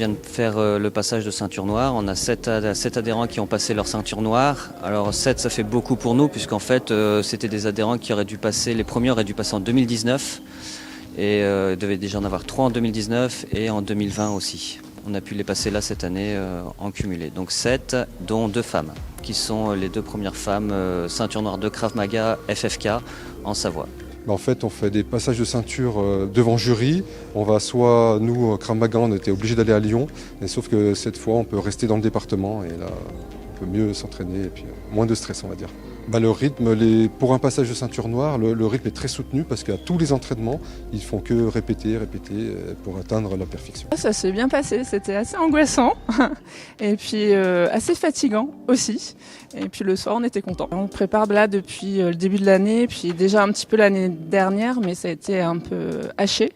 vient de faire le passage de ceinture noire. On a 7 adhérents qui ont passé leur ceinture noire. Alors 7, ça fait beaucoup pour nous, puisqu'en fait, c'était des adhérents qui auraient dû passer, les premiers auraient dû passer en 2019. Et il devait déjà en avoir 3 en 2019 et en 2020 aussi. On a pu les passer là cette année en cumulé. Donc 7, dont 2 femmes, qui sont les 2 premières femmes ceinture noire de Krav Maga FFK en Savoie. En fait, on fait des passages de ceinture devant jury. On va soit, nous, Krav Maga, on était obligés d'aller à Lyon, mais sauf que cette fois, on peut rester dans le département et là, on peut mieux s'entraîner et puis moins de stress, on va dire. Le rythme, pour un passage de ceinture noire, le rythme est très soutenu parce qu'à tous les entraînements, ils font que répéter pour atteindre la perfection. Ça s'est bien passé, c'était assez angoissant et puis assez fatigant aussi. Et puis le soir, on était contents. On prépare là depuis le début de l'année, puis déjà un petit peu l'année dernière, mais ça a été un peu haché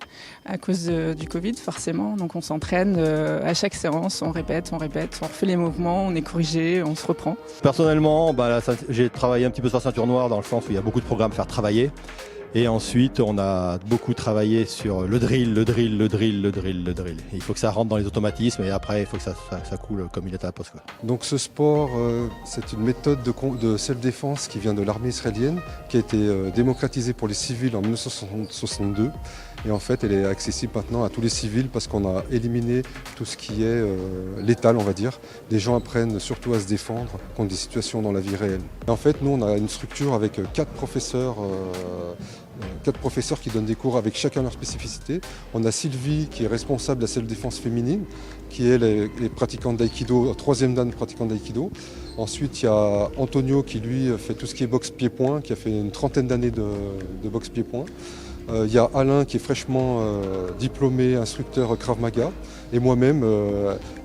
à cause du Covid forcément. Donc on s'entraîne à chaque séance, on répète, on refait les mouvements, on est corrigé, on se reprend. Personnellement, là, j'ai travaillé un petit peu sur la ceinture noire dans le sens où il y a beaucoup de programmes à faire travailler. Et ensuite, on a beaucoup travaillé sur le drill. Il faut que ça rentre dans les automatismes et après, il faut que ça coule comme il est à la poste. Donc ce sport, c'est une méthode de self-défense qui vient de l'armée israélienne, qui a été démocratisée pour les civils en 1962. Et en fait, elle est accessible maintenant à tous les civils parce qu'on a éliminé tout ce qui est létal, on va dire. Les gens apprennent surtout à se défendre contre des situations dans la vie réelle. Et en fait, nous, on a une structure avec 4 professeurs qui donnent des cours avec chacun leur spécificité. On a Sylvie qui est responsable de la self-défense féminine, qui elle est pratiquante d'aïkido, 3e dan pratiquante d'aïkido. Ensuite, il y a Antonio qui lui fait tout ce qui est boxe pied-point, qui a fait une 30aine d'années de boxe pied-point. Il y a Alain qui est fraîchement diplômé instructeur Krav Maga. Et moi-même,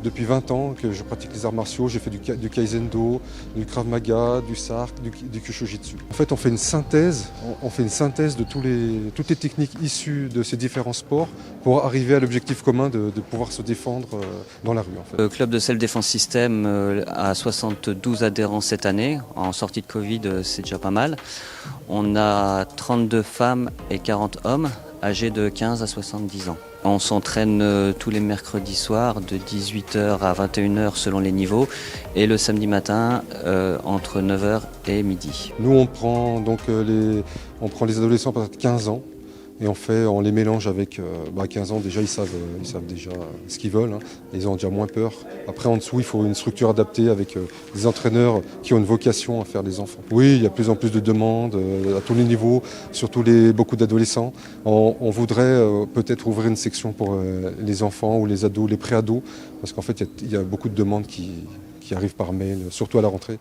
depuis 20 ans que je pratique les arts martiaux, j'ai fait du Kaizendo, du Krav Maga, du Sark, du Kyushojitsu. En fait, on fait une synthèse de toutes les techniques issues de ces différents sports pour arriver à l'objectif commun de pouvoir se défendre dans la rue. En fait. Le club de self-défense système a 72 adhérents cette année. En sortie de Covid, c'est déjà pas mal. On a 32 femmes et 40 hommes âgés de 15 à 70 ans. On s'entraîne tous les mercredis soirs de 18h à 21h selon les niveaux et le samedi matin entre 9h et midi. Nous on prend les adolescents à partir de 15 ans et on les mélange avec 15 ans déjà ils savent déjà ce qu'ils veulent, hein. Ils ont déjà moins peur. Après en dessous il faut une structure adaptée avec des entraîneurs qui ont une vocation à faire des enfants. Oui, il y a de plus en plus de demandes à tous les niveaux, surtout beaucoup d'adolescents. On voudrait peut-être ouvrir une section pour les enfants ou les ados, les pré-ados, parce qu'en fait il y a beaucoup de demandes qui arrivent par mail, surtout à la rentrée.